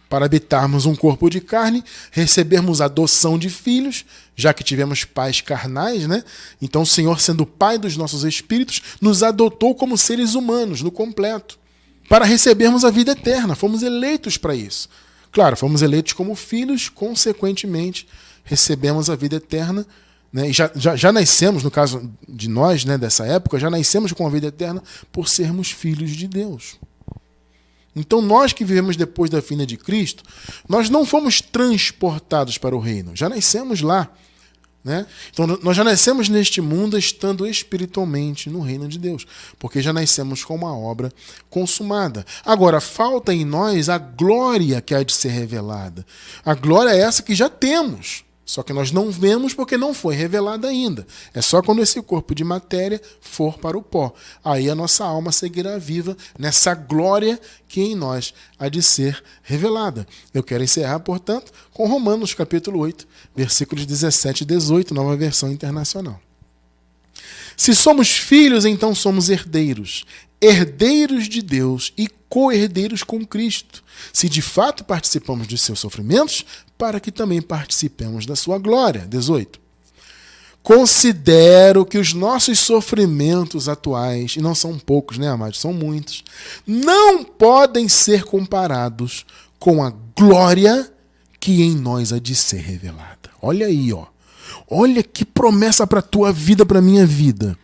para habitarmos um corpo de carne, recebermos a adoção de filhos, já que tivemos pais carnais, né? Então o Senhor, sendo o Pai dos nossos espíritos, nos adotou como seres humanos, no completo, para recebermos a vida eterna. Fomos eleitos para isso. Claro, fomos eleitos como filhos, consequentemente, recebemos a vida eterna, né? E já nascemos, no caso de nós, né, dessa época, já nascemos com a vida eterna por sermos filhos de Deus. Então nós que vivemos depois da vinda de Cristo, nós não fomos transportados para o reino, já nascemos lá, né? Então nós já nascemos neste mundo estando espiritualmente no reino de Deus, porque já nascemos com uma obra consumada. Agora, falta em nós a glória que há de ser revelada. A glória é essa que já temos, só que nós não vemos porque não foi revelada ainda. É só quando esse corpo de matéria for para o pó. Aí a nossa alma seguirá viva nessa glória que em nós há de ser revelada. Eu quero encerrar, portanto, com Romanos capítulo 8, versículos 17 e 18, nova versão internacional. Se somos filhos, então somos herdeiros, herdeiros de Deus e co-herdeiros com Cristo, se de fato participamos dos seus sofrimentos, para que também participemos da sua glória. 18. Considero que os nossos sofrimentos atuais, e não são poucos, né, amados? São muitos, não podem ser comparados com a glória que em nós há de ser revelada. Olha aí, ó. Olha que promessa para a tua vida, para a minha vida.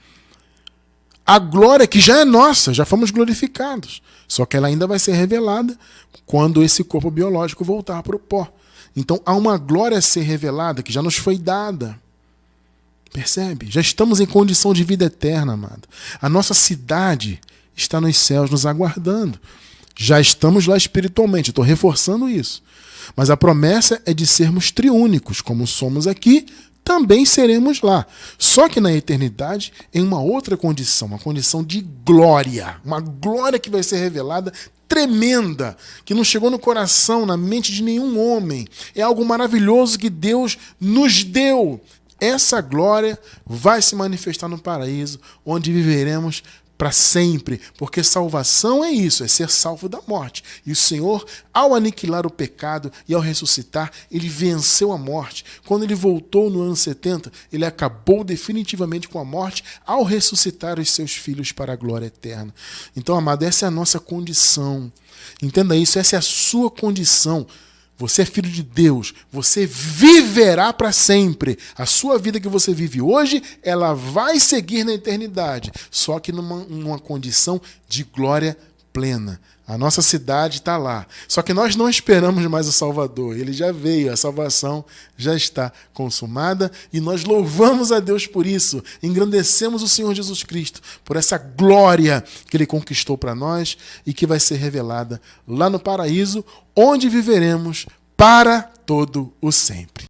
A glória que já é nossa, já fomos glorificados. Só que ela ainda vai ser revelada quando esse corpo biológico voltar para o pó. Então há uma glória a ser revelada que já nos foi dada. Percebe? Já estamos em condição de vida eterna, amado. A nossa cidade está nos céus nos aguardando. Já estamos lá espiritualmente, estou reforçando isso. Mas a promessa é de sermos triúnicos, como somos aqui, também seremos lá. Só que na eternidade, em uma outra condição, uma condição de glória. Uma glória que vai ser revelada, tremenda, que não chegou no coração, na mente de nenhum homem. É algo maravilhoso que Deus nos deu. Essa glória vai se manifestar no paraíso, onde viveremos para sempre, porque salvação é isso, é ser salvo da morte. E o Senhor, ao aniquilar o pecado e ao ressuscitar, ele venceu a morte. Quando ele voltou no ano 70, ele acabou definitivamente com a morte ao ressuscitar os seus filhos para a glória eterna. Então, amado, essa é a nossa condição. Entenda isso, essa é a sua condição. Você é filho de Deus, você viverá para sempre. A sua vida que você vive hoje, ela vai seguir na eternidade, só que numa condição de glória plena. A nossa cidade está lá. Só que nós não esperamos mais o Salvador. Ele já veio, a salvação já está consumada e nós louvamos a Deus por isso. Engrandecemos o Senhor Jesus Cristo por essa glória que Ele conquistou para nós e que vai ser revelada lá no paraíso, onde viveremos para todo o sempre.